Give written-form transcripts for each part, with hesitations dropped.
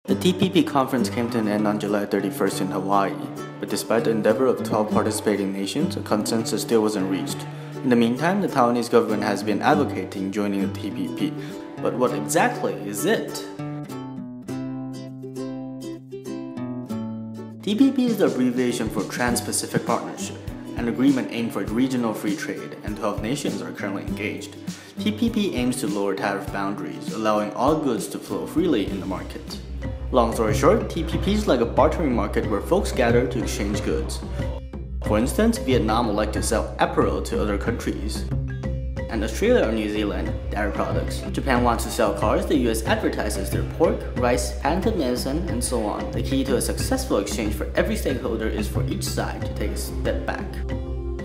The TPP Conference came to an end on July 31st in Hawaii, but despite the endeavor of 12 participating nations, a consensus still wasn't reached. In the meantime, the Taiwanese government has been advocating joining the TPP. But what exactly is it? TPP is the abbreviation for Trans-Pacific Partnership, an agreement aimed for regional free trade, and 12 nations are currently engaged. TPP aims to lower tariff boundaries, allowing all goods to flow freely in the market. Long story short, TPP is like a bartering market where folks gather to exchange goods. For instance, Vietnam would like to sell apparel to other countries, and Australia or New Zealand, dairy products. Japan wants to sell cars, the US advertises their pork, rice, patented medicine, and so on. The key to a successful exchange for every stakeholder is for each side to take a step back.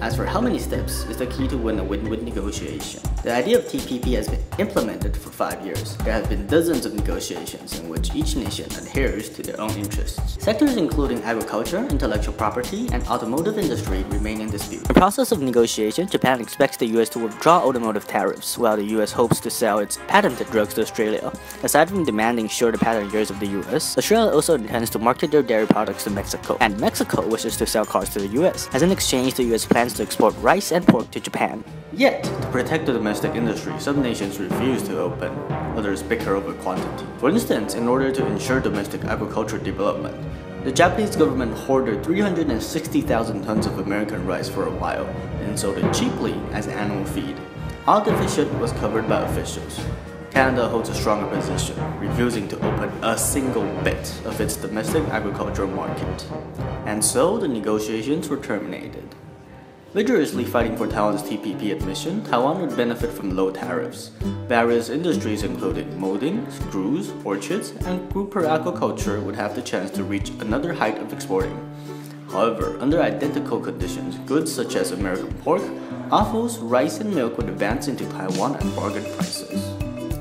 As for how many steps is the key to win a win-win negotiation. The idea of TPP has been implemented for 5 years. There have been dozens of negotiations in which each nation adheres to their own interests. Sectors including agriculture, intellectual property, and automotive industry remain in dispute. In the process of negotiation, Japan expects the US to withdraw automotive tariffs, while the US hopes to sell its patented drugs to Australia. Aside from demanding shorter patent years of the US, Australia also intends to market their dairy products to Mexico, and Mexico wishes to sell cars to the US. As an exchange, the US plans to export rice and pork to Japan. Yet, to protect the domestic industry, some nations refuse to open, others bicker over quantity. For instance, in order to ensure domestic agriculture development, the Japanese government hoarded 360,000 tons of American rice for a while and sold it cheaply as animal feed. All deficit was covered by officials. Canada holds a stronger position, refusing to open a single bit of its domestic agricultural market. And so, the negotiations were terminated. Vigorously fighting for Taiwan's TPP admission, Taiwan would benefit from low tariffs. Various industries including molding, screws, orchards, and grouper aquaculture would have the chance to reach another height of exporting. However, under identical conditions, goods such as American pork, offals, rice, and milk would advance into Taiwan at bargain prices.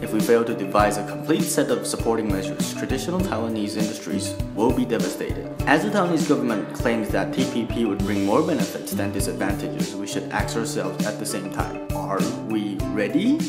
If we fail to devise a complete set of supporting measures, traditional Taiwanese industries will be devastated. As the Taiwanese government claims that TPP would bring more benefits than disadvantages, we should ask ourselves at the same time, are we ready?